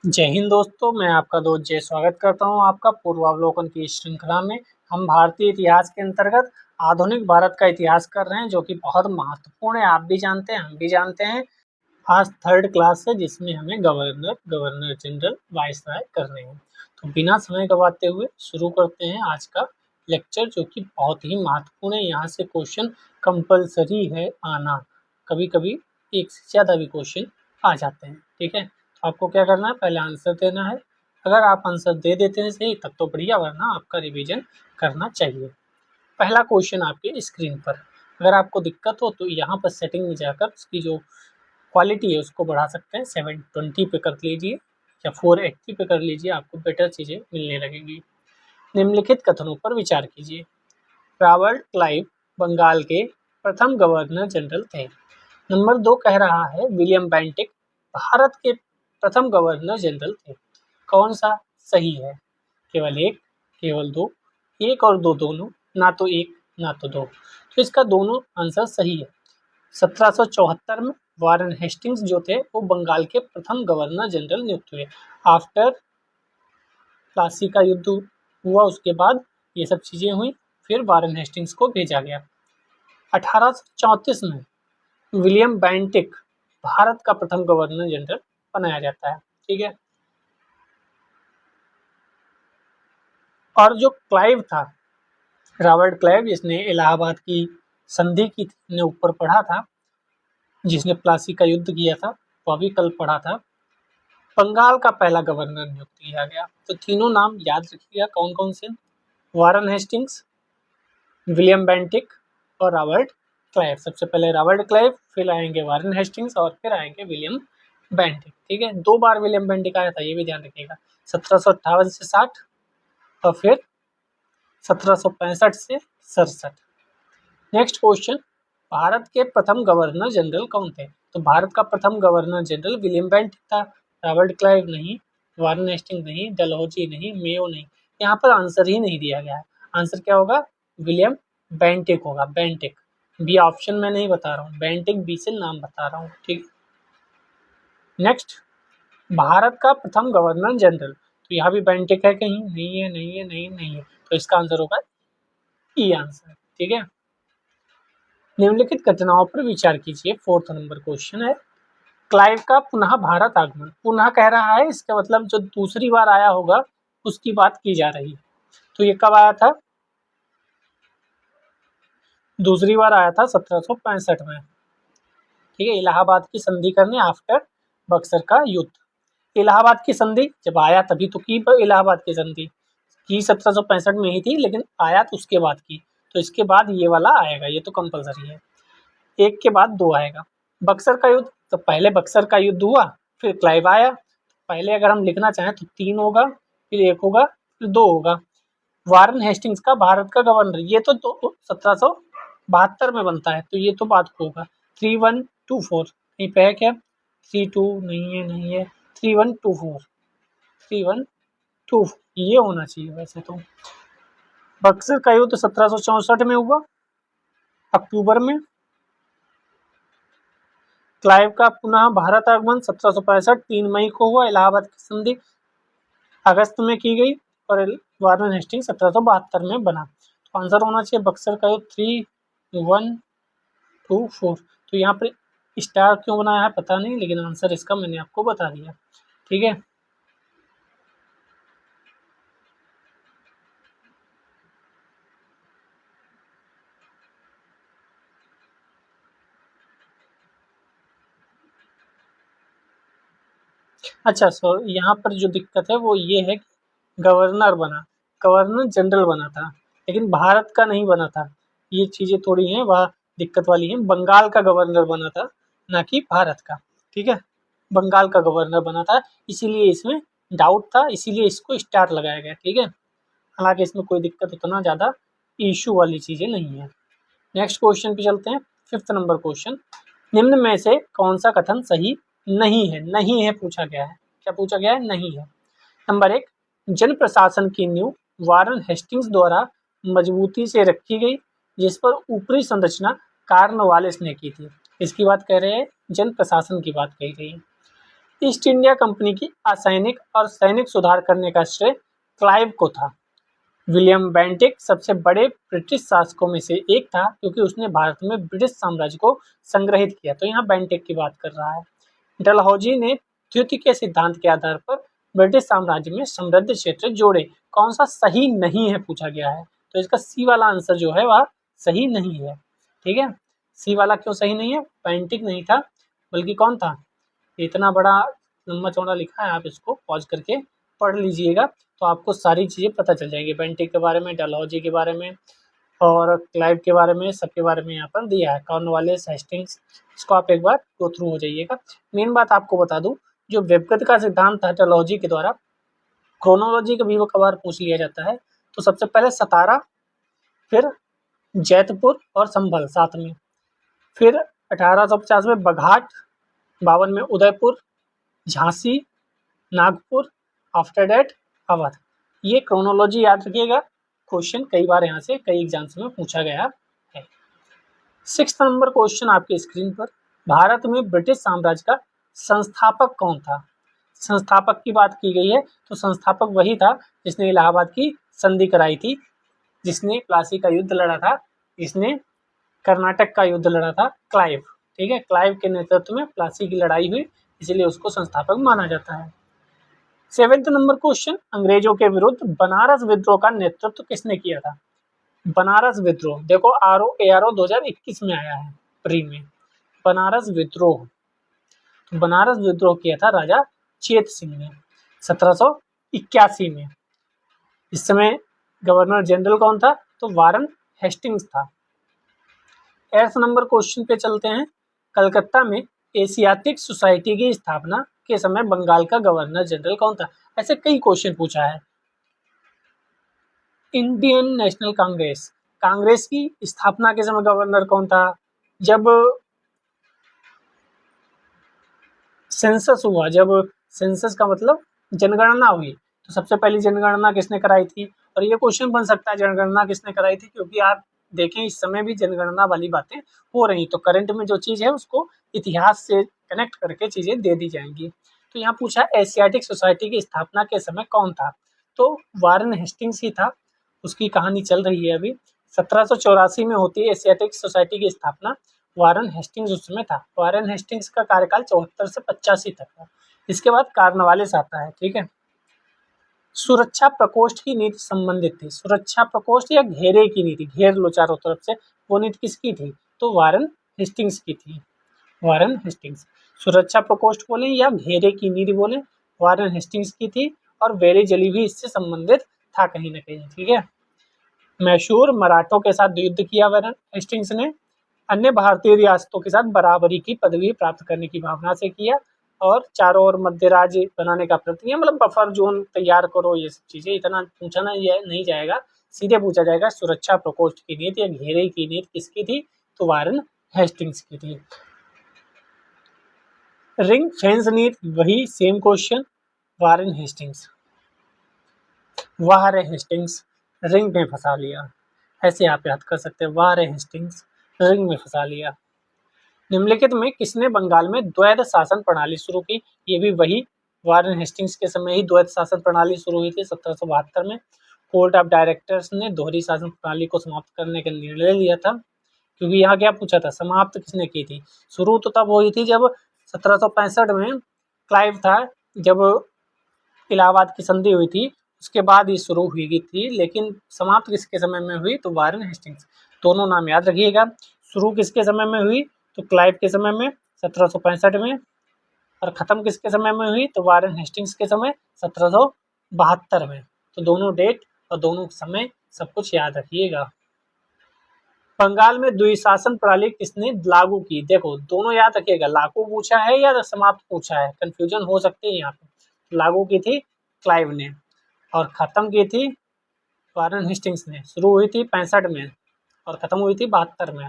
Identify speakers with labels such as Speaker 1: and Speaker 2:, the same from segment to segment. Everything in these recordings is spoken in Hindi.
Speaker 1: जय हिंद दोस्तों, मैं आपका दोस्त जय स्वागत करता हूं आपका पूर्वावलोकन की श्रृंखला में। हम भारतीय इतिहास के अंतर्गत आधुनिक भारत का इतिहास कर रहे हैं, जो कि बहुत महत्वपूर्ण है। आप भी जानते हैं, हम भी जानते हैं। आज थर्ड क्लास है, जिसमें हमें गवर्नर जनरल वाइसराय करने हैं। तो बिना समय गवाते हुए शुरू करते हैं आज का लेक्चर, जो कि बहुत ही महत्वपूर्ण है। यहाँ से क्वेश्चन कंपल्सरी है आना, कभी कभी एक से ज़्यादा भी क्वेश्चन आ जाते हैं। ठीक है, तो आपको क्या करना है, पहले आंसर देना है। अगर आप आंसर दे देते हैं सही तब तो बढ़िया, वरना आपका रिवीजन करना चाहिए। पहला क्वेश्चन आपके स्क्रीन पर, अगर आपको दिक्कत हो तो यहाँ पर सेटिंग में जाकर उसकी जो क्वालिटी है उसको बढ़ा सकते हैं। 720 पे कर लीजिए या 480 पे कर लीजिए, आपको बेटर चीज़ें मिलने लगेंगी। निम्नलिखित कथनों पर विचार कीजिए। रॉबर्ट क्लाइव बंगाल के प्रथम गवर्नर जनरल थे। नंबर 2 कह रहा है विलियम बेंटिक भारत के प्रथम गवर्नर जनरल थे। कौन सा सही है? केवल एक, केवल दो, एक और दो दोनों, ना तो एक ना तो दो। तो इसका दोनों आंसर सही है। 1774 में वारेन हेस्टिंग्स जो थे वो बंगाल के प्रथम गवर्नर जनरल नियुक्त हुए। आफ्टर प्लासी का युद्ध हुआ, उसके बाद ये सब चीज़ें हुई, फिर वारेन हेस्टिंग्स को भेजा गया। 1834 में विलियम बेंटिक भारत का प्रथम गवर्नर जनरल बनाया जाता है। ठीक है, और जो क्लाइव था, रॉबर्ट क्लाइव, जिसने इलाहाबाद की संधि की थी, ने ऊपर पढ़ा था, जिसने प्लासी का युद्ध किया था, वह भी कल पढ़ा था। बंगाल का पहला गवर्नर नियुक्त किया गया। तो तीनों नाम याद रखिएगा कौन कौन से, वारेन हेस्टिंग्स, विलियम बेंटिक और रॉबर्ट क्लाइव। सबसे पहले रॉबर्ट क्लाइव, फिर आएंगे वारेन हेस्टिंग्स और फिर आएंगे विलियम बेंटिक। ठीक है, 2 बार विलियम बेंटिक आया था, ये भी ध्यान रखिएगा। 1758 से 60 और फिर 1765 से 67। नेक्स्ट क्वेश्चन, भारत के प्रथम गवर्नर जनरल कौन थे? तो भारत का प्रथम गवर्नर जनरल विलियम बेंटिक था। रॉबर्ट क्लाइव नहीं, वारेन हेस्टिंग्स नहीं, डलहौजी नहीं, मेयो नहीं। यहाँ पर आंसर ही नहीं दिया गया है। आंसर क्या होगा? विलियम बेंटिक होगा, बेंटिक। बी ऑप्शन में नहीं बता रहा हूँ, बेंटिक बी से नाम बता रहा हूँ। ठीक, नेक्स्ट, भारत का प्रथम गवर्नर जनरल, तो यहाँ भी बेंटिक है कहीं? नहीं है, नहीं है, नहीं, नहीं है। तो इसका आंसर होगा ई आंसर। ठीक है, निम्नलिखित घटनाओं पर विचार कीजिए। 4th नंबर क्वेश्चन है, क्लाइव का पुनः भारत आगमन। पुनः कह रहा है, इसका मतलब जो दूसरी बार आया होगा उसकी बात की जा रही है। तो ये कब आया था? दूसरी बार आया था 1765 में। ठीक है, इलाहाबाद की संधि करने आफ्टर बक्सर का युद्ध। इलाहाबाद की संधि जब आया तभी तो की, इलाहाबाद की संधि की 1765 में ही थी, लेकिन आया तो उसके बाद की। तो इसके बाद ये वाला आएगा, ये तो कंपलसरी है। एक के बाद दो आएगा। बक्सर का युद्ध, तो पहले बक्सर का युद्ध हुआ, फिर क्लाइव आया। पहले अगर हम लिखना चाहें तो 3 होगा, फिर 1 होगा, फिर 2 होगा। वारेन हेस्टिंग्स का भारत का गवर्नर, ये तो 1772 में बनता है, तो ये तो बात को होगा। 3124 यहीं पे है क्या? 32 नहीं है, नहीं है, 3124, 3124 ये होना चाहिए वैसे तो। बक्सर का युद्ध 1764 में हुआ अक्टूबर में। क्लाइव का पुनः भारत आगमन 1765 3 मई को हुआ। इलाहाबाद की संधि अगस्त में की गई और वारेन हेस्टिंग्स 1772 में बना। तो आंसर होना चाहिए बक्सर का युद्ध 3124। तो यहाँ पर स्टार क्यों बनाया है पता नहीं, लेकिन आंसर इसका मैंने आपको बता दिया। ठीक है, अच्छा सो यहाँ पर जो दिक्कत है वो ये है कि गवर्नर बना, गवर्नर जनरल बना था, लेकिन भारत का नहीं बना था। ये चीज़ें थोड़ी हैं वह दिक्कत वाली हैं। बंगाल का गवर्नर बना था, ना कि भारत का। ठीक है, बंगाल का गवर्नर बना था, इसीलिए इसमें डाउट था, इसीलिए इसको स्टार लगाया गया। ठीक है, हालांकि इसमें कोई दिक्कत उतना ज़्यादा इशू वाली चीज़ें नहीं है। नेक्स्ट क्वेश्चन पे चलते हैं। 5th नंबर क्वेश्चन, निम्न में से कौन सा कथन सही नहीं है? नहीं है पूछा गया है। क्या पूछा गया है? नहीं है। नंबर 1, जन प्रशासन की नींव वारेन हेस्टिंग्स द्वारा मजबूती से रखी गई, जिस पर ऊपरी संरचना कॉर्नवालिस ने की थी। इसकी बात कह रहे हैं, जन प्रशासन की बात कही गई है। ईस्ट इंडिया कंपनी की असैनिक और सैनिक सुधार करने का श्रेय क्लाइव को था। विलियम बेंटिक सबसे बड़े ब्रिटिश शासकों में से एक था क्योंकि उसने भारत में ब्रिटिश साम्राज्य को संग्रहित किया। तो यहाँ बेंटिक की बात कर रहा है। डलहौजी ने द्वितीय के सिद्धांत के आधार पर ब्रिटिश साम्राज्य में समृद्ध क्षेत्र जोड़े। कौन सा सही नहीं है पूछा गया है, तो इसका सी वाला आंसर जो है वह सही नहीं है। ठीक है, सी वाला क्यों सही नहीं है? बेंटिक नहीं था, बल्कि कौन था? इतना बड़ा लंबा चौड़ा लिखा है, आप इसको पॉज करके पढ़ लीजिएगा तो आपको सारी चीज़ें पता चल जाएंगी, बेंटिक के बारे में, डलहौजी के बारे में और क्लाइव के बारे में, सबके बारे में यहाँ पर दिया है। कॉर्नवालिस, हेस्टिंग्स, इसको आप एक बार गो थ्रू हो जाइएगा। मेन बात आपको बता दूँ, जो व्यक्तिगत का सिद्धांत था डलहौजी के द्वारा, क्रोनोलॉजी का भी वो कबार पूछ लिया जाता है। तो सबसे पहले सतारा, फिर जैतपुर और संभल साथ में, फिर 1850 में बघाट, 52 में उदयपुर, झांसी, नागपुर, आफ्टर डेट अवध। ये क्रोनोलॉजी याद रखिएगा, क्वेश्चन कई बार यहाँ से कई एग्जाम्स में पूछा गया है। 6 नंबर क्वेश्चन आपके स्क्रीन पर, भारत में ब्रिटिश साम्राज्य का संस्थापक कौन था? संस्थापक की बात की गई है तो संस्थापक वही था जिसने इलाहाबाद की संधि कराई थी, जिसने प्लासी का युद्ध लड़ा था, जिसने कर्नाटक का युद्ध लड़ा था, क्लाइव। ठीक है, क्लाइव के नेतृत्व में प्लासी की लड़ाई हुई, इसलिए उसको संस्थापक माना जाता है। 7 नंबर क्वेश्चन, अंग्रेजों के विरुद्ध बनारस विद्रोह का नेतृत्व किसने किया था? बनारस विद्रोह, देखो ARO 2021 में आया है प्री में, बनारस विद्रोह। तो बनारस विद्रोह किया था राजा चेत सिंह ने 1781 में। इस समय गवर्नर जनरल कौन था? तो वारन हेस्टिंग्स था। 8 नंबर क्वेश्चन पे चलते हैं, कलकत्ता में एशियाटिक सोसाइटी की स्थापना के समय बंगाल का गवर्नर जनरल कौन था? ऐसे कई क्वेश्चन पूछा है। इंडियन नेशनल कांग्रेस, कांग्रेस की स्थापना के समय गवर्नर कौन था? जब सेंसस हुआ, जब सेंसस का मतलब जनगणना हुई, तो सबसे पहली जनगणना किसने कराई थी? और ये क्वेश्चन बन सकता है जनगणना किसने कराई थी, क्योंकि आप देखें इस समय भी जनगणना वाली बातें हो रही, तो करंट में जो चीज़ है उसको इतिहास से कनेक्ट करके चीज़ें दे दी जाएंगी। तो यहाँ पूछा एशियाटिक सोसाइटी की स्थापना के समय कौन था? तो वारन हेस्टिंग्स ही था, उसकी कहानी चल रही है अभी। 1784 में होती है एशियाटिक सोसाइटी की स्थापना, वारन हेस्टिंग्स उस समय था। वारन हेस्टिंग्स का कार्यकाल 74 से 85 तक था। इसके बाद कार्नवालिस आता है। ठीक है, सुरक्षा प्रकोष्ठ की नीति संबंधित थी, सुरक्षा प्रकोष्ठ या घेरे की नीति, घेर लो चारों तरफ से, वो नीति किसकी थी? तो वारन हेस्टिंग्स की थी, वारन हेस्टिंग्स। सुरक्षा प्रकोष्ठ बोले या घेरे की नीति बोले, वारन हेस्टिंग्स की थी, और वेरी जली भी इससे संबंधित था कहीं ना कहीं। ठीक है, मैसूर मराठों के साथ युद्ध किया वारन हेस्टिंग्स ने, अन्य भारतीय रियासतों के साथ बराबरी की पदवी प्राप्त करने की भावना से किया, और चारों ओर मध्य राज्य बनाने का प्रयत्न, मतलब बफर जोन तैयार करो, ये सब चीजें इतना पूछा नहीं जाएगा, सीधे पूछा जाएगा सुरक्षा प्रकोष्ठ की नीति या घेरे की नीति किसकी थी? तो वारन हेस्टिंग्स की थी। रिंग फेंस नीति, वही सेम क्वेश्चन, वारन हेस्टिंग्स। वाह रे हेस्टिंग्स, रिंग में फंसा लिया, ऐसे आप याद कर सकते हैं, वाह रे हेस्टिंग्स, रिंग में फंसा लिया। निम्नलिखित में किसने बंगाल में द्वैध शासन प्रणाली शुरू की? ये भी वही वारन हेस्टिंग्स के समय ही द्वैध शासन प्रणाली शुरू हुई थी 1772 में। कोर्ट ऑफ डायरेक्टर्स ने दोहरी शासन प्रणाली को समाप्त करने का निर्णय लिया था, क्योंकि यहाँ क्या पूछा था, समाप्त किसने की थी? शुरू तो तब हुई थी जब 1765 में क्लाइव था, जब इलाहाबाद की संधि हुई थी, उसके बाद ये शुरू हुई थी, लेकिन समाप्त किसके समय में हुई? तो वारन हेस्टिंग्स। दोनों नाम याद रखिएगा, शुरू किसके समय में हुई? तो क्लाइव के समय में 1765 में, और ख़त्म किसके समय में हुई? तो वारन हेस्टिंग्स के समय 1772 में। तो दोनों डेट और दोनों समय सब कुछ याद रखिएगा। बंगाल में द्विशासन प्रणाली किसने लागू की? देखो दोनों याद रखिएगा, लागू पूछा है या समाप्त पूछा है, कंफ्यूजन हो सकती है यहाँ पे। लागू की थी क्लाइव ने, और ख़त्म की थी वारन हेस्टिंग्स ने। शुरू हुई थी 65 में और ख़त्म हुई थी 72 में।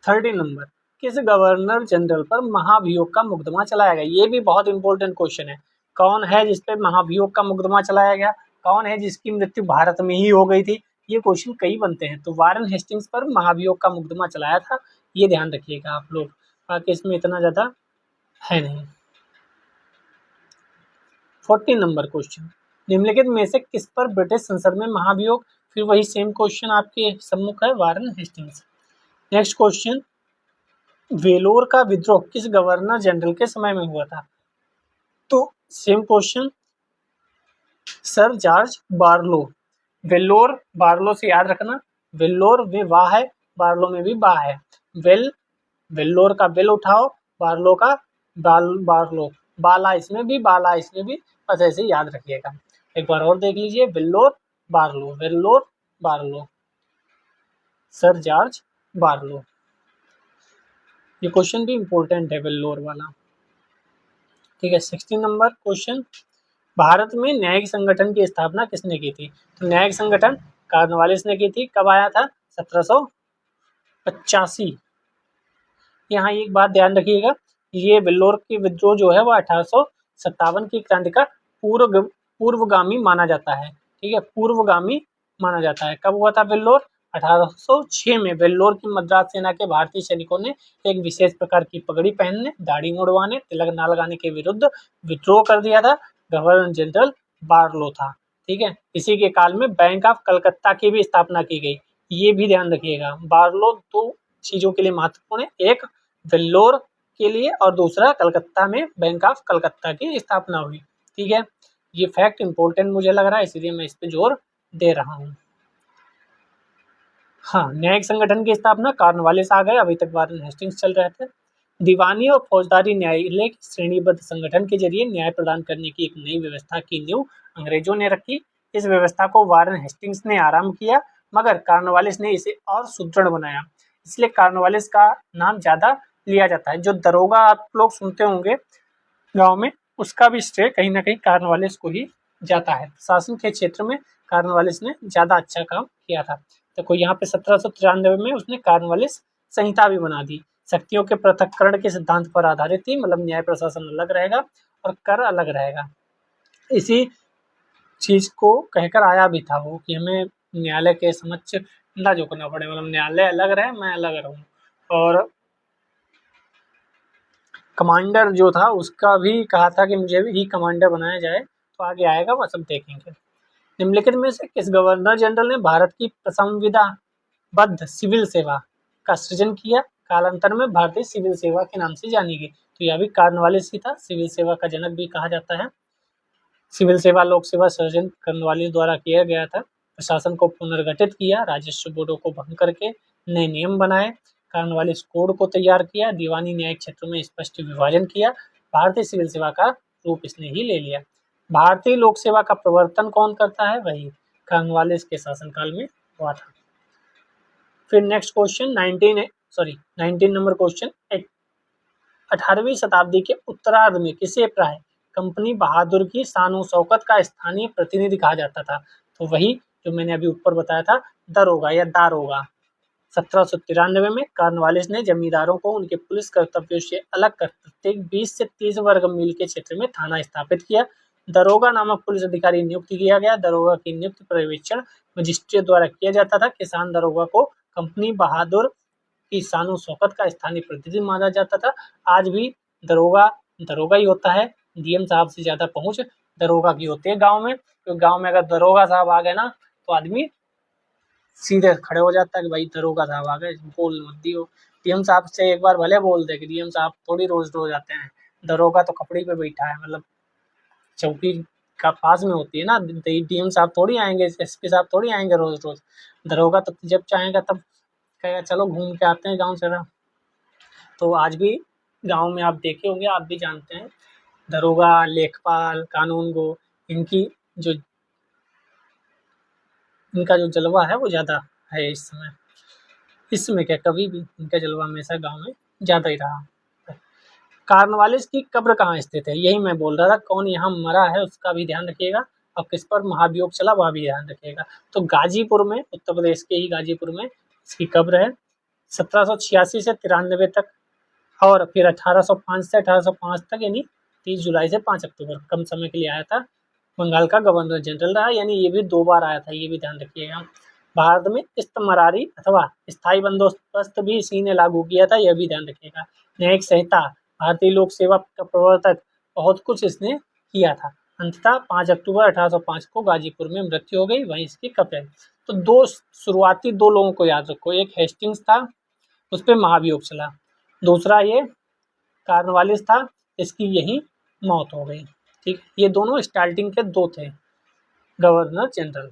Speaker 1: 30 नंबर, किस गवर्नर जनरल पर महाभियोग का मुकदमा चलाया गया? ये भी बहुत इंपॉर्टेंट क्वेश्चन है। कौन है जिसपे महाभियोग का मुकदमा चलाया गया? कौन है जिसकी मृत्यु भारत में ही हो गई थी? ये क्वेश्चन कई बनते हैं। तो वारन हेस्टिंग्स पर महाभियोग का मुकदमा चलाया था, ये ध्यान रखिएगा आप लोग। बाकी इसमें इतना ज़्यादा है नहीं। 14 नंबर क्वेश्चन, निम्नलिखित में से किस पर ब्रिटिश संसद में महाभियोग, फिर वही सेम क्वेश्चन आपके सम्मुख है, Warren Hastings. Next question, Vellore का विद्रोह किस गवर्नर जनरल के समय में हुआ था, तो same question, sir George Barlow. Vellore Barlow से याद रखना, वेल्लोर में वाह है, बार्लो में भी वाह है। वेल्लोर का वेल उठाओ, बार्लो का बार्लो, बाला इसमें भी, बाला इसमें भी, बस ऐसे ही याद रखिएगा। एक बार और देख लीजिए, Vellore Barlow, sir George Barlow. ये क्वेश्चन भी इंपॉर्टेंट है वेल्लोर वाला। ठीक है, 16 नंबर क्वेश्चन, भारत में न्यायिक संगठन की स्थापना किसने की थी, तो न्यायिक संगठन कॉर्नवालिस ने की थी। कब आया था, 1785। यहाँ एक बात ध्यान रखिएगा, ये वेल्लोर की विद्रोह जो है वो 1857 की क्रांति का पूर्वगामी माना जाता है। ठीक है, पूर्वगामी माना जाता है। कब हुआ था वेल्लोर, 1806 में। वेल्लोर की मद्रास सेना के भारतीय सैनिकों ने एक विशेष प्रकार की पगड़ी पहनने, दाढ़ी मुड़वाने, तिलक ना लगाने के विरुद्ध विद्रोह कर दिया था। गवर्नर जनरल बार्लो था। ठीक है, इसी के काल में बैंक ऑफ कलकत्ता की भी स्थापना की गई। ये भी ध्यान रखिएगा, बार्लो दो चीजों के लिए महत्वपूर्ण है, एक वेल्लोर के लिए और दूसरा कलकत्ता में बैंक ऑफ कलकत्ता की स्थापना हुई। ठीक है, ये फैक्ट इंपॉर्टेंट मुझे लग रहा है, इसलिए मैं इस पे जोर दे रहा हूँ। हाँ, न्यायिक संगठन की स्थापना कॉर्नवालिस आ गए, अभी तक वारेन हेस्टिंग्स चल रहे थे। दीवानी और फौजदारी न्यायालय के श्रेणीबद्ध संगठन के जरिए न्याय प्रदान करने की एक नई व्यवस्था की नींव अंग्रेजों ने रखी। इस व्यवस्था को वारेन हेस्टिंग्स ने आरंभ किया, मगर कॉर्नवालिस ने इसे और सुदृढ़ बनाया, इसलिए कॉर्नवालिस का नाम ज्यादा लिया जाता है। जो दरोगा आप लोग सुनते होंगे गांव में, उसका भी श्रेय कहीं ना कहीं कॉर्नवालिस को ही जाता है। शासन के क्षेत्र में कॉर्नवालिस ने ज्यादा अच्छा काम किया था। देखो यहाँ पे 1793 में उसने कॉर्नवालिस संहिता भी बना दी। शक्तियों के पृथक्करण के सिद्धांत पर आधारित थी, मतलब न्याय प्रशासन अलग रहेगा और कर अलग रहेगा। इसी चीज को कहकर आया भी था वो कि हमें न्यायालय के समक्ष ना झुकना पड़े, मतलब न्यायालय अलग रहे, मैं अलग रहूं। और कमांडर जो था उसका भी कहा था कि मुझे भी कमांडर बनाया जाए, तो आगे आएगा वो सब देखेंगे। निम्नलिखित में से किस गवर्नर जनरल ने भारत की संविधाबद्ध सिविल सेवा का सृजन किया, कालांतर में भारतीय सिविल सेवा के नाम से जानी गई, तो यह भी कॉर्नवालिस ही था, सिविल सेवा का जनक भी कहा जाता है। सिविल सेवा लोक सेवा सृजन कॉर्नवालिस द्वारा किया गया था। प्रशासन को पुनर्गठित किया, राजस्व बोर्डों को भंग करके नए नियम बनाए, कॉर्नवालिस कोड को तैयार किया, दीवानी न्यायिक क्षेत्र में स्पष्ट विभाजन किया, भारतीय सिविल सेवा का रूप इसने ही ले लिया। भारतीय लोक सेवा का प्रवर्तन कौन करता है, वही कॉर्नवालिस के शासनकाल में हुआ था। फिर नेक्स्ट क्वेश्चन 19 नंबर क्वेश्चन, 18वीं शताब्दी के उत्तरार्ध में किसे प्राय कंपनी बहादुर की शान शौकत का स्थानीय प्रतिनिधि कहा जाता था, तो वही जो मैंने अभी ऊपर बताया था, दरोगा या दारोगा। 1793 में कॉर्नवालिस ने जमींदारों को उनके पुलिस कर्तव्यों से अलग कर प्रत्येक 20 से 30 वर्ग मील के क्षेत्र में थाना स्थापित किया। दरोगा नामक पुलिस अधिकारी नियुक्त किया गया। दरोगा की नियुक्त पर्यवेक्षण मजिस्ट्रेट द्वारा किया जाता था। किसान दरोगा को कंपनी बहादुर की शान शौकत का स्थानीय प्रतिनिधि माना जाता था। आज भी दरोगा ही होता है, डीएम साहब से ज्यादा पहुंच दरोगा की होती है गाँव में। तो गाँव में अगर दरोगा साहब आ गए ना, तो आदमी सीधे खड़े हो जाता है कि भाई दरोगा साहब आ गए, बोल मत दियो। डीएम साहब से एक बार भले बोल दे कि डीएम साहब थोड़ी रोज रोज आते हैं, दरोगा तो कपड़े पे बैठा है, मतलब चौकी का पास में होती है ना, डीएम साहब थोड़ी आएंगे, एसपी साहब थोड़ी आएंगे रोज रोज। दरोगा तो जब चाहेगा तब कहेगा चलो घूम के आते हैं गाँव से। तो आज भी गाँव में आप देखे होंगे, आप भी जानते हैं, दरोगा, लेखपाल, कानूनगो, इनकी जो इनका जो जलवा है वो ज़्यादा है इस समय क्या कभी भी इनका जलवा हमेशा गांव में ज़्यादा ही रहा। कॉर्नवालिस की कब्र कहाँ स्थित है, यही मैं बोल रहा था, कौन यहाँ मरा है उसका भी ध्यान रखिएगा और किस पर महाभियोग चला वह भी ध्यान रखिएगा। तो गाजीपुर में, उत्तर प्रदेश के ही गाजीपुर में इसकी कब्र है। 1786 से 93 तक और फिर 1805 से 1805 तक, यानी 30 जुलाई से 5 अक्टूबर, कम समय के लिए आया था। बंगाल का गवर्नर जनरल रहा, यानी ये भी 2 बार आया था, ये भी ध्यान रखिएगा। भारत में इस्तमरारी अथवा स्थायी बंदोबस्त भी इसी ने लागू किया था, यह भी ध्यान रखिएगा। न्यायिक संहिता भारतीय लोक सेवा का प्रवर्तक, बहुत कुछ इसने किया था। अंततः 5 अक्टूबर 1805 को गाजीपुर में मृत्यु हो गई, वहीं इसकी कब्र। तो दो शुरुआती दो लोगों को याद रखो, एक हेस्टिंग्स था, उस पर महाभियोग चला, दूसरा ये कॉर्नवालिस था, इसकी यही मौत हो गई। ठीक, ये दोनों स्टार्टिंग के दो थे गवर्नर जनरल।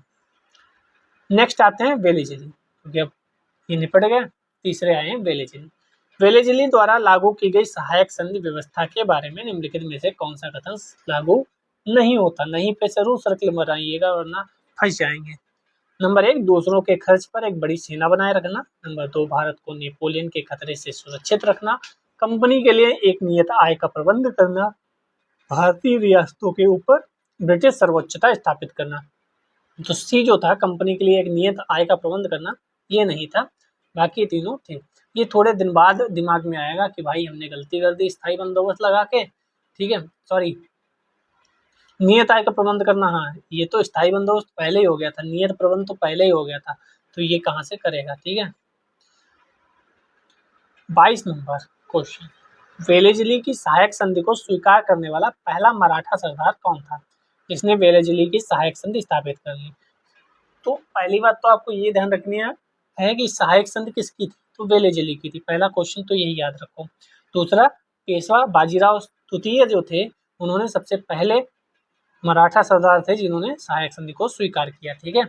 Speaker 1: नेक्स्ट आते हैं वेलेज़ली, क्योंकि अब ये निपट गया। तीसरे आए हैं वेलेज़ली। वेलेज़ली द्वारा लागू की गई सहायक संधि व्यवस्था के बारे में निम्नलिखित में से कौन सा कथन लागू नहीं होता? नहीं पे जरूर सर्कल बनाइएगा वरना फंस जाएंगे। नंबर 1, दूसरों के खर्च पर एक बड़ी सेना बनाए रखना। नंबर 2, भारत को नेपोलियन के खतरे से सुरक्षित रखना। कंपनी के लिए एक नियत आय का प्रबंध करना। भारतीय रियासतों के ऊपर ब्रिटिश सर्वोच्चता स्थापित करना। तो सी जो था, कंपनी के लिए एक नियत आय का प्रबंध करना, ये नहीं था, बाकी तीनों थे। ये थोड़े दिन बाद दिमाग में आएगा कि भाई हमने गलती कर दी स्थायी बंदोबस्त लगा के, ठीक है, सॉरी, नियत आय का प्रबंध करना, हाँ ये तो स्थायी बंदोबस्त पहले ही हो गया था, नियत प्रबंध तो पहले ही हो गया था, तो ये कहाँ से करेगा, ठीक है। 22 नंबर क्वेश्चन, वेलेज़ली की सहायक संधि को स्वीकार करने वाला पहला मराठा सरदार कौन था जिसने वेलेज़ली की सहायक संधि स्थापित कर ली? तो पहली बात तो आपको ये ध्यान रखनी है कि सहायक संधि किसकी थी, तो वेलेज़ली की थी। पहला क्वेश्चन तो यही याद रखो। दूसरा, पेशवा बाजीराव तृतीय जो थे, उन्होंने सबसे पहले मराठा सरदार थे जिन्होंने सहायक संधि को स्वीकार किया, ठीक है।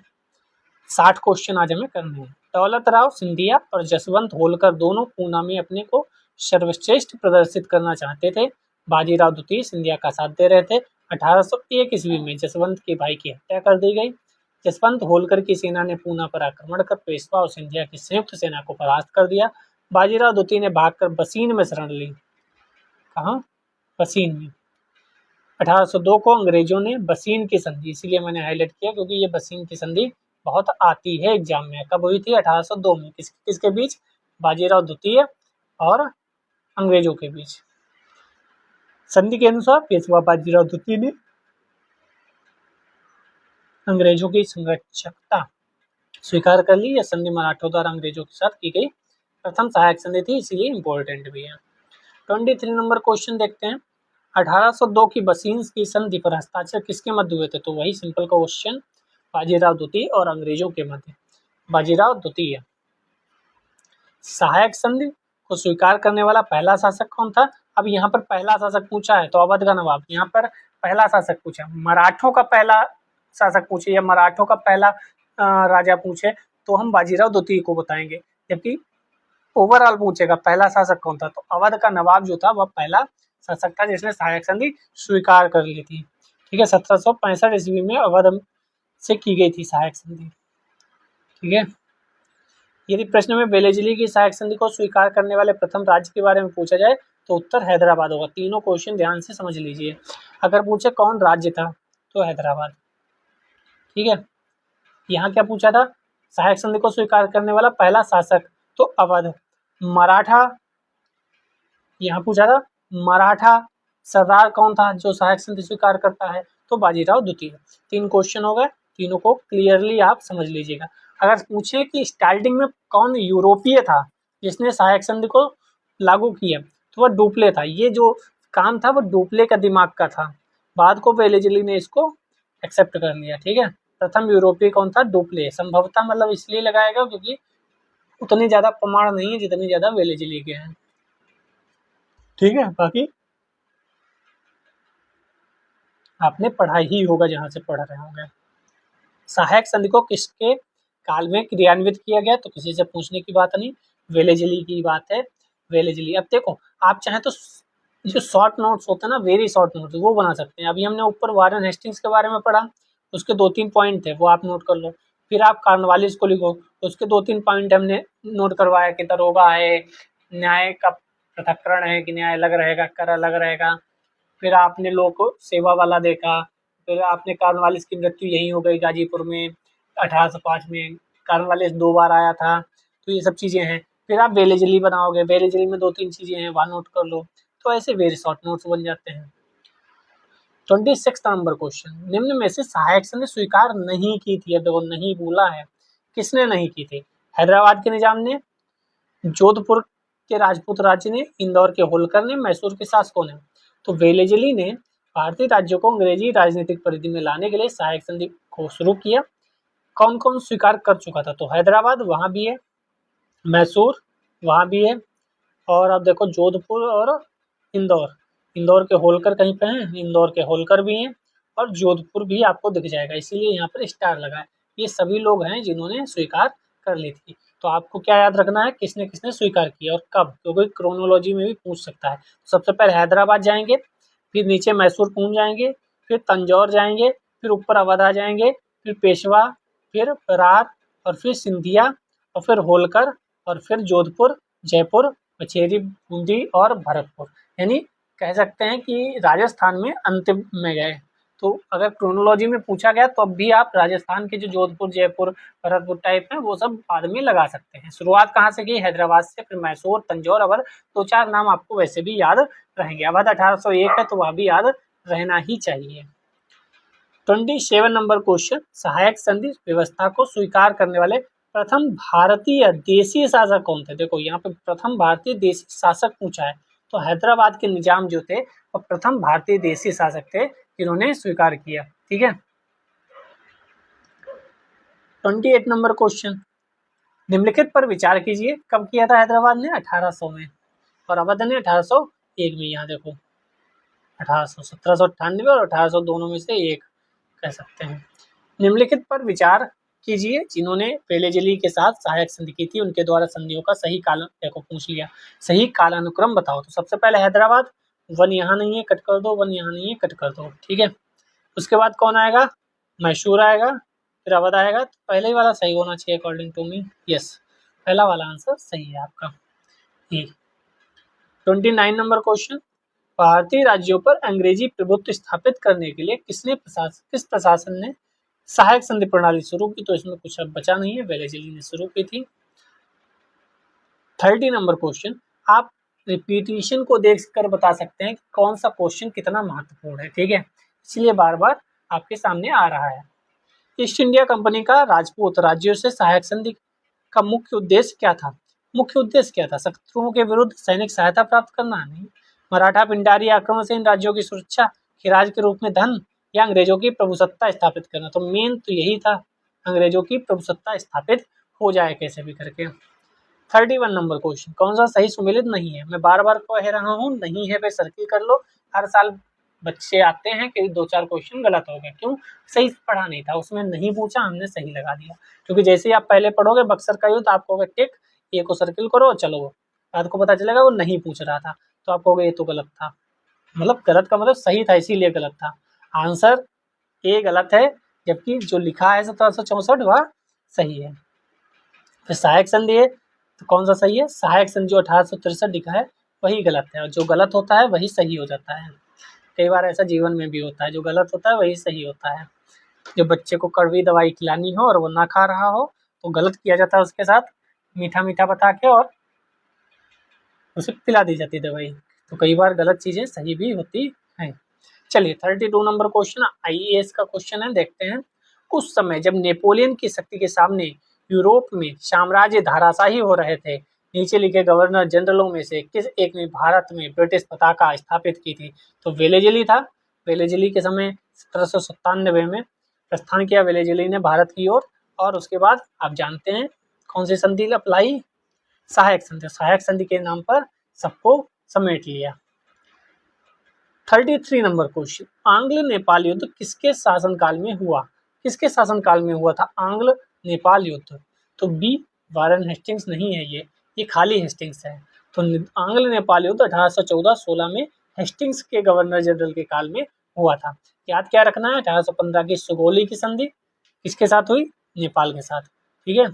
Speaker 1: 60 क्वेश्चन आज हमें करने हैं। दौलतराव सिंधिया और जसवंत होलकर दोनों पूना में अपने को सर्वश्रेष्ठ प्रदर्शित करना चाहते थे। बाजीराव द्वितीय सिंधिया का साथ दे रहे थे। 1801 ईस्वी में जसवंत के भाई की हत्या कर दी गई। जसवंत होलकर की सेना ने पूना पर आक्रमण कर पेशवा और सिंधिया की संयुक्त सेना को परास्त कर दिया। बाजीराव द्वितीय ने भागकर बसीन में शरण ली। कहाँ? बसीन में। 1802 को अंग्रेजों ने बसीन की संधि, इसीलिए मैंने हाईलाइट किया क्योंकि ये बसीन की संधि बहुत आती है एग्जाम में। कब हुई थी? 1802 में। किसके बीच? बाजीराव द्वितीय और अंग्रेजों के बीच। संधि के अनुसार पेशवा बाजीराव द्वितीय ने अंग्रेजों की संरक्षकता स्वीकार कर ली। यह संधि मराठों द्वारा अंग्रेजों के साथ की गई प्रथम सहायक संधि थी, इसीलिए इंपॉर्टेंट भी है। 23 नंबर क्वेश्चन देखते हैं। 1802 की बसीन की संधि पर हस्ताक्षर किसके मध्य हुए थे? तो वही सिंपल क्वेश्चन, बाजीराव द्वितीय और अंग्रेजों के मध्य। बाजीराव द्वितीय। सहायक संधि को स्वीकार करने वाला पहला शासक कौन था? अब यहाँ पर पहला शासक पूछा है तो अवध का नवाब। यहाँ पर पहला शासक पूछा, मराठों का पहला शासक पूछे या मराठों का पहला राजा पूछे तो हम बाजीराव द्वितीय को बताएंगे, जबकि ओवरऑल पूछेगा पहला शासक कौन था, तो अवध का नवाब जो था वह पहला शासक था जिसने सहायक संधि स्वीकार कर ली थी, ठीक है। 1765 ईस्वी में अवध से की गई थी सहायक संधि, ठीक है। यदि प्रश्न में वेलेज़ली की सहायक संधि को स्वीकार करने वाले प्रथम राज्य के बारे में पूछा जाए तो उत्तर हैदराबाद होगा। तीनों क्वेश्चन ध्यान से समझ लीजिए। अगर पूछे कौन राज्य था तो हैदराबाद, ठीक है। यहाँ क्या पूछा था? सहायक संधि को स्वीकार करने वाला पहला शासक, तो अवध। मराठा, यहाँ पूछा था मराठा सरदार कौन था जो सहायक संधि स्वीकार करता है, तो बाजीराव द्वितीय। 3 क्वेश्चन हो गए, तीनों को क्लियरली आप समझ लीजिएगा। अगर पूछे कि स्टार्टिंग में कौन यूरोपीय था जिसने सहायक संधि को लागू किया, तो वह डुप्ले था। ये जो काम था वो डुप्ले का दिमाग का था, बाद को वेलेज़ली ने इसको एक्सेप्ट कर लिया, ठीक है। प्रथम यूरोपीय कौन था? डुप्ले। संभवतः मतलब इसलिए लगाएगा क्योंकि उतनी ज्यादा प्रमाण नहीं है जितनी ज्यादा वेलेज़ली के हैं, ठीक है। बाकी आपने पढ़ा ही होगा जहां से पढ़ रहे होंगे। सहायक संधि को किसके काल में क्रियान्वित किया गया? तो किसी से पूछने की बात नहीं, वेलेज़ली की बात है, वेलेज़ली। अब देखो, आप चाहें तो जो शॉर्ट नोट्स होते हैं ना, वेरी शॉर्ट नोट्स, वो बना सकते हैं। अभी हमने ऊपर वारेन हेस्टिंग्स के बारे में पढ़ा, उसके 2-3 पॉइंट थे वो आप नोट कर लो। फिर आप कॉर्नवालिस को लिखो, उसके 2-3 पॉइंट हमने नोट करवाया कि दरोगा है, न्याय का पृथक्करण है कि न्याय अलग रहेगा, कर अलग रहेगा। फिर आपने लोक सेवा वाला देखा, फिर आपने कॉर्नवालिस की मृत्यु यहीं हो गई गाजीपुर में 1805 में, कॉर्नवालिस 2 बार आया था, तो ये सब चीज़ें हैं। फिर आप वेलेज़ली बनाओगे, वेलेज़ली में 2-3 चीज़ें हैं, वहाँ नोट कर लो, तो ऐसे वेरी शॉर्ट नोट्स बन जाते हैं। 26 नंबर क्वेश्चन, निम्न में से सहायक संधि स्वीकार नहीं की थी, अब देखो नहीं बोला है, किसने नहीं की थी? हैदराबाद के निजाम ने, जोधपुर के राजपूत राज्य ने, इंदौर के होलकर ने, मैसूर के शासकों ने। तो वेलेजली ने भारतीय राज्यों को अंग्रेजी राजनीतिक परिधि में लाने के लिए सहायक संधि को शुरू किया। कौन कौन स्वीकार कर चुका था? तो हैदराबाद वहां भी है, मैसूर वहां भी है, और अब देखो जोधपुर और इंदौर। इंदौर के होलकर कहीं पे हैं, इंदौर के होलकर भी हैं, और जोधपुर भी आपको दिख जाएगा, इसीलिए यहाँ पर स्टार लगा है। ये सभी लोग हैं जिन्होंने स्वीकार कर ली थी। तो आपको क्या याद रखना है, किसने किसने स्वीकार किया और कब, क्योंकि क्रोनोलॉजी में भी पूछ सकता है। सबसे पहले हैदराबाद जाएंगे, फिर नीचे मैसूर पहुंच जाएंगे, फिर तंजौर जाएंगे, फिर ऊपर अवध आ जाएंगे, फिर पेशवा, फिर बरार, और फिर सिंधिया, और फिर होलकर, और फिर जोधपुर, जयपुर, पचेरी, बूंदी और भरतपुर। यानी कह सकते हैं कि राजस्थान में अंतिम में गए। तो अगर क्रोनोलॉजी में पूछा गया तो अब भी आप राजस्थान के जो जोधपुर, जयपुर, भरतपुर टाइप हैं वो सब बाद में लगा सकते हैं। शुरुआत कहाँ से की? हैदराबाद से, फिर मैसूर, तंजौर, अवध। 2-4 नाम आपको वैसे भी याद रहेंगे। अवध 1801 है तो वह भी याद रहना ही चाहिए। 27 नंबर क्वेश्चन, सहायक संधि व्यवस्था को स्वीकार करने वाले प्रथम भारतीय देशी शासक कौन थे? देखो यहाँ पे प्रथम भारतीय देशी शासक पूछा है, तो हैदराबाद के निजाम जो थे वो प्रथम भारतीय देशी शासक थे जिन्होंने स्वीकार किया। ठीक है। 28 नंबर क्वेश्चन, निम्नलिखित पर विचार कीजिए। कब किया था हैदराबाद ने? 1800 में, और अवध ने 1801 में। यहाँ देखो 1800, 1798 और 1800 दोनों में से एक कह सकते हैं। निम्नलिखित पर विचार कीजिए जिन्होंने वेलेजली के साथ सहायक संधि की थी, उनके द्वारा संधियों का सही काल, देखो पूछ लिया, सही कालानुक्रम बताओ। तो सबसे पहले हैदराबाद, वन यहाँ नहीं है कट कर दो, वन यहाँ नहीं है कट कर दो। ठीक है। उसके बाद कौन आएगा? मैसूर आएगा, फिर अवध आएगा। तो पहले ही वाला सही होना चाहिए अकॉर्डिंग टू मी। यस, पहला वाला आंसर सही है आपका। 29 नंबर क्वेश्चन, भारतीय राज्यों पर अंग्रेजी प्रभुत्व स्थापित करने के लिए किस प्रशासन ने सहायक संधि प्रणाली शुरू की? तो इसमें कुछ अब बचा नहीं है, वेलेजली ने शुरू की थी। 30 नंबर क्वेश्चन, आप रिपीटिशन को देखकर बता सकते हैं कि कौन सा क्वेश्चन कितना महत्वपूर्ण है। ठीक है, इसलिए बार बार आपके सामने आ रहा है। ईस्ट इंडिया कंपनी का राजपूत राज्यों से सहायक संधि का मुख्य उद्देश्य क्या था? मुख्य उद्देश्य क्या था? शत्रुओं के विरुद्ध सैनिक सहायता प्राप्त करना? नहीं। मराठा पिंडारी आक्रमण से इन राज्यों की सुरक्षा, खिराज के रूप में धन, या अंग्रेजों की प्रभुसत्ता स्थापित करना? तो मेन तो यही था, अंग्रेजों की प्रभुसत्ता स्थापित हो जाए कैसे भी करके। 31 नंबर क्वेश्चन, कौन सा सही सुमेलित नहीं है? मैं बार बार कह रहा हूँ, नहीं है पे सर्किल कर लो। हर साल बच्चे आते हैं कि 2-4 क्वेश्चन गलत हो गए, क्यों? सही पढ़ा नहीं था, उसमें नहीं पूछा, हमने सही लगा दिया। क्योंकि जैसे ही आप पहले पढ़ोगे बक्सर का युद्ध, आप कहोगे टिक, ए को सर्किल करो, चलो। बाद को पता चलेगा वो नहीं पूछ रहा था, तो आप कहोगे ये तो गलत था। मतलब गलत का मतलब सही था, इसीलिए गलत था। आंसर ए गलत है, जबकि जो लिखा है 1764 वह सही है। फिर सहायक संधि है, तो कौन सा सही है? सहायक संधि जो 1863 लिखा है वही गलत है, और जो गलत होता है वही सही हो जाता है। कई बार ऐसा जीवन में भी होता है, जो गलत होता है वही सही होता है। जो बच्चे को कड़वी दवाई खिलानी हो और वो ना खा रहा हो तो गलत किया जाता है उसके साथ, मीठा मीठा बता के और उसे पिला दी जाती दवाई। तो कई बार गलत चीज़ें सही भी होती हैं। चलिए 32 नंबर क्वेश्चन IAS का क्वेश्चन है, देखते हैं। उस समय जब नेपोलियन की शक्ति के सामने यूरोप में साम्राज्य धाराशाही हो रहे थे, नीचे लिखे गवर्नर जनरलों में से किस एक ने भारत में ब्रिटिश पताका स्थापित की थी? तो वेलेजली था। वेलेजली के समय 1797 में प्रस्थान किया वेलेजली ने भारत की ओर, और उसके बाद आप जानते हैं कौन सी संधि अप्लाई? सहायक संधि। सहायक संधि के नाम पर सबको समेट लिया। 33 नंबर क्वेश्चन, आंग्ल नेपाल युद्ध किसके शासनकाल में हुआ? किसके शासनकाल में हुआ था आंग्ल नेपाल युद्ध? तो बी वारेन हेस्टिंग्स नहीं है, ये खाली हेस्टिंग्स है। तो आंग्ल नेपाल युद्ध 1814-16 में हेस्टिंग्स के गवर्नर जनरल के काल में हुआ था। याद क्या रखना है? 1815 की सुगोली की संधि किसके साथ हुई? नेपाल के साथ। ठीक है,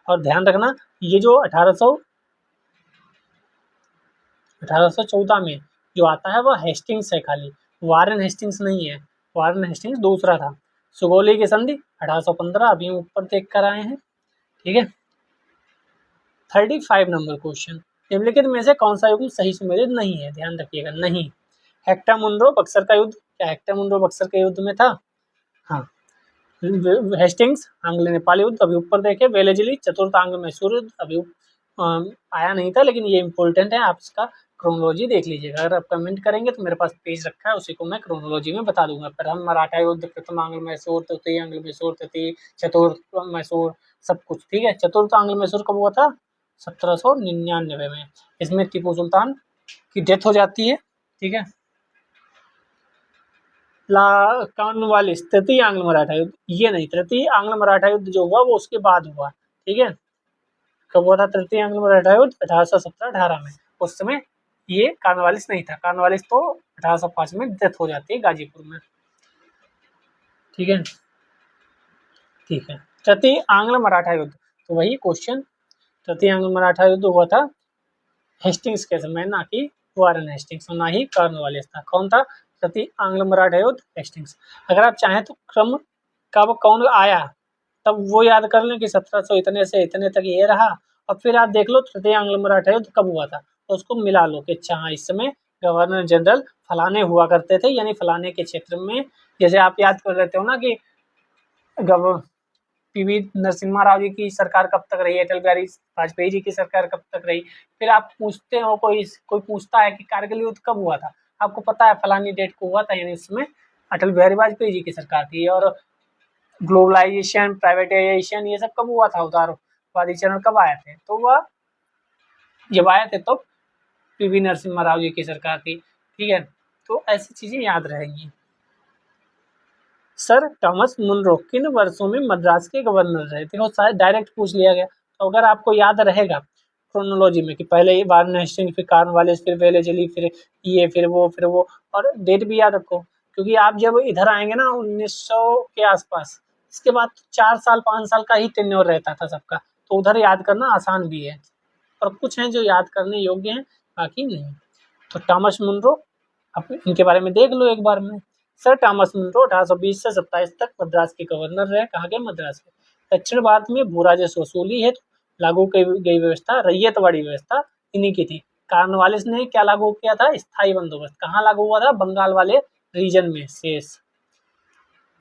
Speaker 1: और ध्यान रखना ये जो 1814 में जो आता है वह हेस्टिंग्स है खाली, वारेन हेस्टिंग्स नहीं है। वारेन हेस्टिंग्स दूसरा था। सुगोली की संधि 1815 अभी ऊपर देख कर आए हैं। ठीक है। 35 नंबर क्वेश्चन, निम्नलिखित में से कौन सा युद्ध सही सुमेलित नहीं है? ध्यान रखिएगा, नहीं। हेक्टर मुनरो बक्सर का युद्ध, क्या हेक्टर मुनरो बक्सर के युद्ध में था? हाँ। हेस्टिंग्स आंग्ल नेपाल युद्ध अभी ऊपर देखे। वेलेजली चतुर्थ आंग्ल मैसूर युद्ध अभी आया नहीं था, लेकिन ये इम्पोर्टेंट है, आप इसका क्रोनोलॉजी देख लीजिएगा। अगर आप कमेंट करेंगे तो मेरे पास पेज रखा है, उसी को मैं क्रोनोलॉजी में बता दूंगा। प्रथम मराठा युद्ध, प्रथम आंग्ल मैसूर, तृतीय आंग्ल मैसूर, तृतीय चतुर्थ मैसूर, सब कुछ ठीक है। चतुर्थ आंग्ल मैसूर कब हुआ था? 1799 में। इसमें टीपू सुल्तान की डेथ हो जाती है, ठीक है। कॉर्नवालिस, तृतीय आंग्ल मराठा युद्ध, ये नहीं, तृतीय आंग्ल मराठा युद्ध जो हुआ वो उसके बाद हुआ, ठीक है। कब हुआ था तृतीय आंग्ल मराठा युद्ध? 1817-18 में। उस समय ये कॉर्नवालिस नहीं था। कॉर्नवालिस तो 1805 में डेथ हो जाती है गाजीपुर में, ठीक है। ठीक है, तृतीय आंग्ल मराठा युद्ध, तो वही क्वेश्चन, तृतीय आंग्ल मराठा युद्ध हुआ था हेस्टिंग्स के समय, ना कि वारेन हेस्टिंग्स, ना ही कॉर्नवालिस था। कौन था तृतीय आंग्ल मराठा युद्ध? हेस्टिंग्स। अगर आप चाहें तो क्रम कब कौन आया तब वो याद कर लें कि 1700 इतने से इतने तक ये रहा, और फिर आप देख लो तृतीय आंग्ल मराठा युद्ध कब हुआ था, तो उसको मिला लो कि अच्छा हाँ, इस समय गवर्नर जनरल फलाने हुआ करते थे, यानी फलाने के क्षेत्र में। जैसे आप याद कर लेते हो ना कि पीवी नरसिम्हा राव जी की सरकार कब तक रही, अटल बिहारी वाजपेयी जी की सरकार कब तक रही। फिर आप पूछते हो, कोई पूछता है कि कारगिल युद्ध कब हुआ था, आपको पता है फलानी डेट को हुआ था, यानी उसमें अटल बिहारी वाजपेयी जी की सरकार थी। और ग्लोबलाइजेशन, प्राइवेटाइजेशन, ये सब कब हुआ था, उदारवादी चरण कब आए थे, तो वह जब आए थे तो पीवी नरसिम्हा राव जी की सरकार थी, ठीक है। तो ऐसी चीजें याद रहेंगी। सर थॉमस मुनरो किन वर्षों में मद्रास के गवर्नर रहे थे? वो शायद डायरेक्ट पूछ लिया गया, तो अगर आपको याद रहेगा क्रोनोलॉजी में कि पहले ये वारेन हेस्टिंग्स, फिर कॉर्नवालिस, फिर वेलेस्ली, फिर ये, फिर वो, और डेट भी याद रखो, क्योंकि आप जब इधर आएंगे ना 1900 के आसपास, इसके बाद 4 साल 5 साल का ही टेन्योर रहता था सबका, तो उधर याद करना आसान भी है, और कुछ हैं जो याद करने योग्य हैं, बाकी नहीं। तो थॉमस मुनरो, आप इनके बारे में देख लो एक बार में। सर थॉमस मुनरो 1820 से 27 तक मद्रास के गवर्नर रहे। कहाँ के? मद्रास के। दक्षिण भारत में भू राजस्व वसूली हेतु लागू की गई व्यवस्था रैयतवाड़ी व्यवस्था इन्हीं की थी। कॉर्नवालिस ने क्या लागू किया था? स्थायी बंदोबस्त। कहाँ लागू हुआ था? बंगाल वाले रीजन में शेष।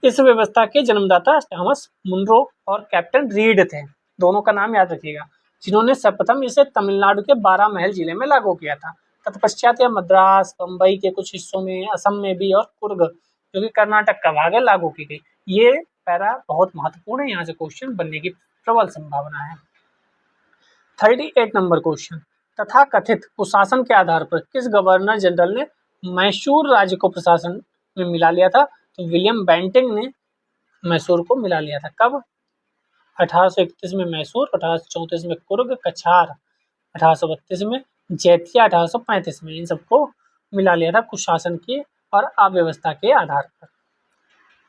Speaker 1: इस व्यवस्था के जन्मदाता थॉमस मुनरो और कैप्टन रीड थे, दोनों का नाम याद रखिएगा, जिन्होंने सर्वप्रथम इसे तमिलनाडु के 12 महल जिले में लागू किया था। तत्पश्चात यह मद्रास, बम्बई के कुछ हिस्सों में, असम में भी, और कुर्ग जो कि कर्नाटक का भाग है, लागू की गई। ये पैरा बहुत महत्वपूर्ण है, यहाँ से क्वेश्चन बनने की प्रबल संभावना है। 38 नंबर क्वेश्चन, तथा कथित कुशासन के आधार पर किस गवर्नर जनरल ने मैसूर राज्य को प्रशासन में मिला लिया था? तो विलियम बेंटिंग ने मैसूर को मिला लिया था। कब? 1831 में मैसूर, 1834 में कुर्ग, कछार 1832 में, जैतिया 1835 में, इन सबको मिला लिया था कुशासन के और अव्यवस्था के आधार पर।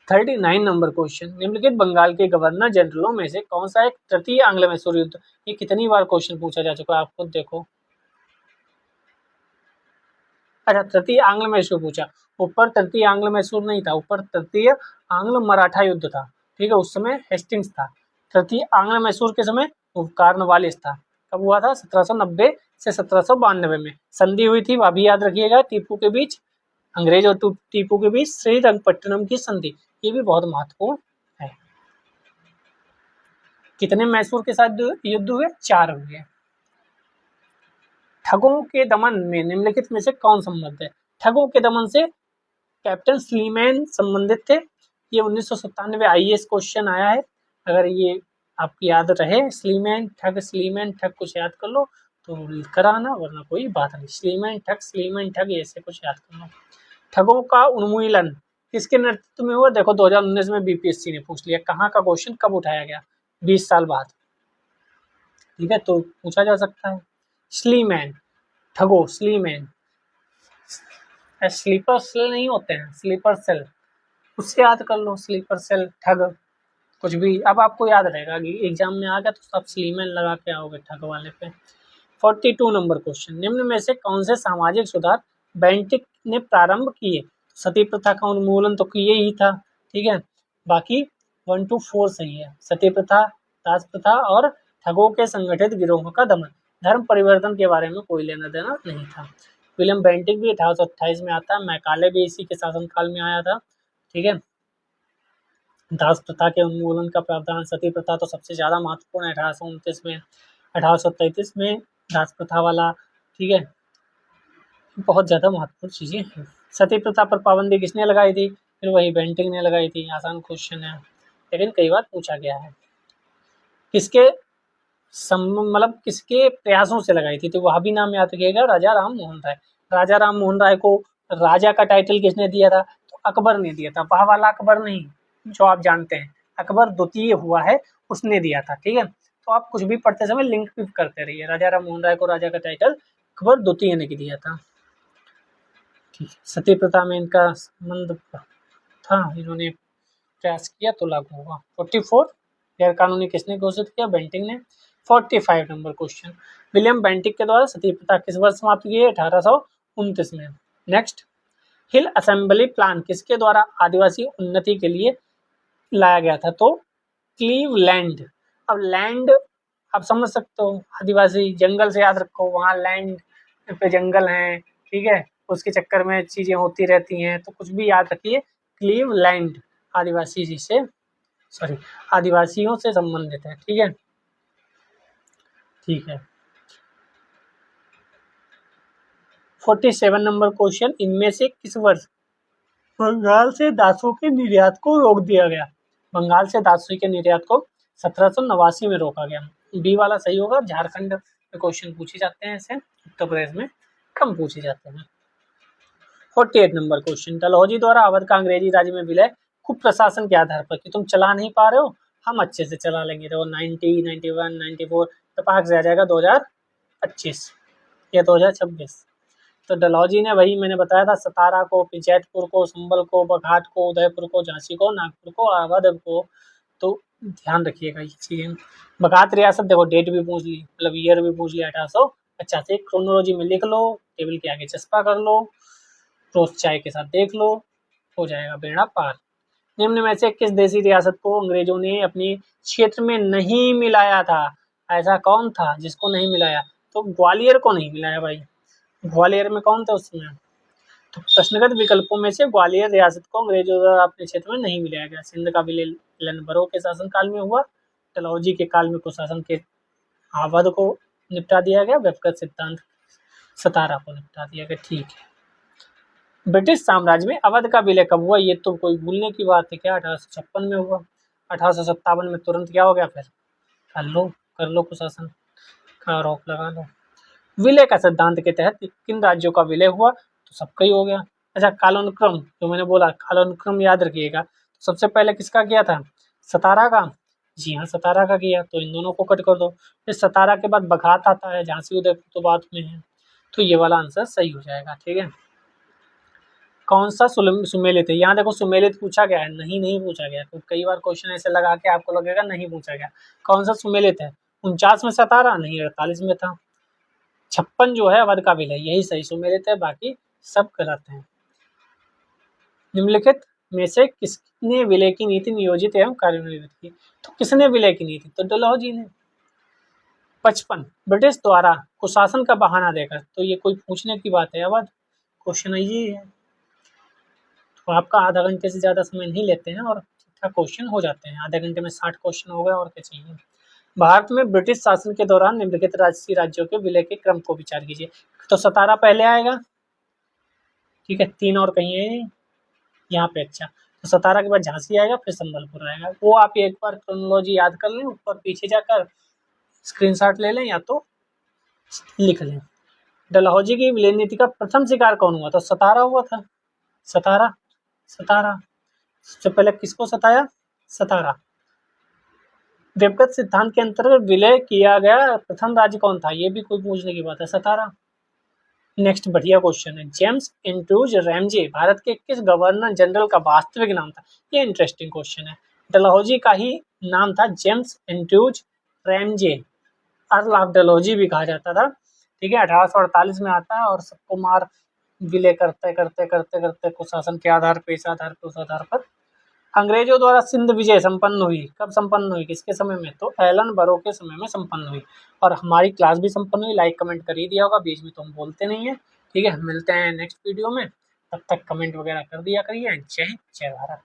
Speaker 1: 39 नंबर क्वेश्चन, निम्नलिखित बंगाल के गवर्नर जनरलों में से कौन सा एक तृतीय आंग्ल मैसूर युद्ध? ये कितनी बार क्वेश्चन पूछा जा चुका है, आप खुद देखो। अच्छा, तृतीय आंग्ल मैसूर पूछा, ऊपर तृतीय आंग्ल मैसूर नहीं था, ऊपर तृतीय आंग्ल मराठा युद्ध था, ठीक है, उस समय हेस्टिंग्स था। तृतीय आंग्ल मैसूर के समय कॉर्नवालिस था। कब हुआ था? 1790 से 1792 में संधि हुई थी, वह भी याद रखिएगा, टीपू के बीच, अंग्रेज और टीपू के बीच श्रीरंगपट्टनम की संधि, ये भी बहुत महत्वपूर्ण है। कितने मैसूर के साथ युद्ध हुए? 4 हुए। ठगों के दमन में निम्नलिखित में से कौन संबद्ध है? ठगों के दमन से कैप्टन स्लीमैन संबंधित थे। ये 1997 आईएएस क्वेश्चन आया है, अगर ये आपकी याद रहे, स्लीमैन ठग कुछ याद कर लो तो कराना, वरना कोई बात नहीं। स्लीमैन ठग ऐसे कुछ याद कर लो। ठगों का उन्मूलन किसके नेतृत्व में हुआ? देखो 2019 में बीपीएससी ने पूछ लिया। कहाँ का क्वेश्चन कब उठाया गया? 20 साल बाद, ठीक है, तो पूछा जा सकता है। स्लीमैन ठगो, स्लीमैन, स्लीपर सेल नहीं होते हैं, स्लीपर सेल, उससे याद कर लो, स्लीपर सेल, ठग, कुछ भी। अब आपको याद रहेगा कि एग्जाम में आ गया तो सब स्लीमैन लगा के आओगे ठग वाले पे। 42 नंबर क्वेश्चन, निम्न में से कौन से सामाजिक सुधार बेंटिक ने प्रारंभ किए? सती प्रथा का उन्मूलन तो किए ही था, ठीक है, बाकी 1 to 4 सही है। सती प्रथा, दास प्रथा और ठगों के संगठित गिरोहों का दमन। धर्म परिवर्तन के बारे में कोई लेना देना नहीं था। विलियम बेंटिक भी 1828 में आता है, मैकाले भी इसी के शासनकाल में आया था, ठीक है। दास प्रथा के उन्मूलन का प्रावधान, सती प्रथा तो सबसे ज्यादा महत्वपूर्ण है 1829 में। 1833 में दास प्रथा वाला, ठीक है, बहुत ज़्यादा महत्वपूर्ण चीज़ें हैं। सती प्रथा पर पाबंदी किसने लगाई थी? फिर वही बेंटिंक ने लगाई थी। आसान क्वेश्चन है, लेकिन कई बार पूछा गया है। किसके मतलब किसके प्रयासों से लगाई थी? तो वह भी नाम याद रखिएगा, राजा राम मोहन राय। राजा राम मोहन राय को राजा का टाइटल किसने दिया था? तो अकबर ने दिया था। वह वाला अकबर नहीं, जो आप जानते हैं, अकबर द्वितीय हुआ है, उसने दिया था, ठीक है। तो आप कुछ भी पढ़ते समय लिंक भी करते रहिए। राजा राम मोहन राय को राजा का टाइटल अकबर द्वितीय ने दिया था, ठीक है। सती प्रथा में इनका संबंध था, इन्होंने प्रयास किया तो लागू हुआ। 44 गैर कानूनी किसने घोषित किया? बेंटिंक ने। 45 नंबर क्वेश्चन, विलियम बेंटिक के द्वारा सती प्रथा किस वर्ष समाप्त की है? 1829 में। नेक्स्ट, हिल असेंबली प्लान किसके द्वारा आदिवासी उन्नति के लिए लाया गया था? तो क्लीवलैंड। अब लैंड आप समझ सकते हो, आदिवासी जंगल से याद रखो, वहाँ लैंड पे जंगल हैं, ठीक है, उसके चक्कर में चीज़ें होती रहती हैं, तो कुछ भी याद रखिए। क्लीवलैंड आदिवासी जी से, सॉरी, आदिवासियों से संबंधित है, ठीक है, ठीक है। 47 नंबर क्वेश्चन, इनमें से किस वर्ष बंगाल से दासों के निर्यात को रोक दिया गया? बंगाल से दासों के निर्यात को 1789 में रोका गया। बी वाला सही होगा। झारखंड में क्वेश्चन पूछे जाते हैं ऐसे, उत्तर प्रदेश में कम पूछे जाते हैं। 48 नंबर क्वेश्चन, डलहौजी द्वारा अवध का अंग्रेजी राज्य में विलय कुप्रशासन प्रशासन के आधार पर कि तुम चला नहीं पा रहे हो, हम अच्छे से चला लेंगे। देखो 90, 91, 94 तपाक से आ जाएगा 2025 या 2026। तो डलहौजी ने, वही मैंने बताया था, सतारा को, जैतपुर को, संबल को, बघाट को, उदयपुर को, झांसी को, नागपुर को, अवध को। तो ध्यान रखिएगा ये चीजें। बघाट रियासत, देखो डेट भी पूछ ली, मतलब ईयर भी पूछ लिया, 1850। क्रोनोलॉजी में लिख लो, टेबल के आगे चस्पा कर लो, रोज चाय के साथ देख लो, हो जाएगा बेड़ा पार। निम्न में से किस देसी रियासत को अंग्रेजों ने अपने क्षेत्र में नहीं मिलाया था? ऐसा कौन था जिसको नहीं मिलाया? तो ग्वालियर को नहीं मिलाया भाई। ग्वालियर में कौन था उसमें? तो प्रश्नगत विकल्पों में से ग्वालियर रियासत को अंग्रेजों द्वारा अपने क्षेत्र में नहीं मिलाया गया। सिंध का विलय बरो के शासनकाल में हुआ। डलहौजी के काल में कुशासन के अवध को निपटा दिया गया। व्यक्तिगत सिद्धांत सतारा को निपटा दिया गया, ठीक है। ब्रिटिश साम्राज्य में अवध का विलय कब हुआ? ये तो कोई भूलने की बात है क्या? 1856 में हुआ। 1857 में तुरंत क्या हो गया? फिर कर लो कुशासन का आरोप लगा लो। विलय का सिद्धांत के तहत किन राज्यों का विलय हुआ? तो सबका ही हो गया। अच्छा, कालानुक्रम जो मैंने बोला, कालानुक्रम याद रखिएगा। तो सबसे पहले किसका किया था? सतारा का। जी हाँ, सतारा का किया, तो इन दोनों को कट कर दो। फिर सतारा के बाद बघात आता है, झांसी उदयपुर तो बाद में है, तो ये वाला आंसर सही हो जाएगा, ठीक है। कौन सा सुमेलित है? यहाँ देखो सुमेलित पूछा गया है, नहीं पूछा गया। तो कई बार क्वेश्चन ऐसे लगा के आपको लगेगा नहीं पूछा गया। कौन सा सुमेलित है? 49 में सतारा नहीं, 48 में था। 56 जो है अवध का विलय, यही सही सुमेलित है, बाकी सब गलत है। निम्नलिखित में से किसने विलय की नीति नियोजित एवं कार्यान्वित की? तो किसने विलय की नीति? तो डलहौजी ने। 55 ब्रिटिश द्वारा कुशासन का बहाना देकर, तो ये कोई पूछने की बात है? अवध क्वेश्चन ये है। तो आपका आधा घंटे से ज़्यादा समय नहीं लेते हैं और ठीक ठाक क्वेश्चन हो जाते हैं। आधे घंटे में 60 क्वेश्चन हो गए, और क्या चाहिए। भारत में ब्रिटिश शासन के दौरान निम्नलिखित राजसी राज्यों के विलय के क्रम को विचार कीजिए। तो सतारा पहले आएगा, ठीक है, 3 और कहीं है यहाँ पे। अच्छा, तो सतारा के बाद झांसी आएगा, फिर संबलपुर आएगा। वो आप एक बार क्रोनोलॉजी याद कर लें, ऊपर पीछे जाकर स्क्रीनशॉट ले लें या तो लिख लें। डलहौजी की विलय नीति का प्रथम शिकार कौन हुआ? तो सतारा हुआ था। सतारा सबसे पहले किसको सताया? सतारा। व्यक्तिगत सिद्धांत के अंतर्गत विलय किया गया प्रथम राज्य कौन था? ये भी कोई पूछने की बात है, सतारा। नेक्स्ट बढ़िया क्वेश्चन है, जेम्स एंड्रूज रैमजे भारत के किस गवर्नर जनरल का वास्तविक नाम था? ये इंटरेस्टिंग क्वेश्चन है। डलहौजी का ही नाम था James Andrews Ramsay, earl of Dalhousie भी कहा जाता था, ठीक है। 1848 में आता है और सबको मार विलय करते करते करते करते कुशासन के आधार पर, इस आधार पर, उस आधार पर अंग्रेजों द्वारा सिंध विजय संपन्न हुई। कब संपन्न हुई, किसके समय में? तो एलन बरो के समय में संपन्न हुई। और हमारी क्लास भी संपन्न हुई। लाइक कमेंट कर ही दिया होगा, बीच में तो हम बोलते नहीं है, ठीक है। मिलते हैं नेक्स्ट वीडियो में, तब तक कमेंट वगैरह कर दिया करिए। जय हिंद, जय भारत।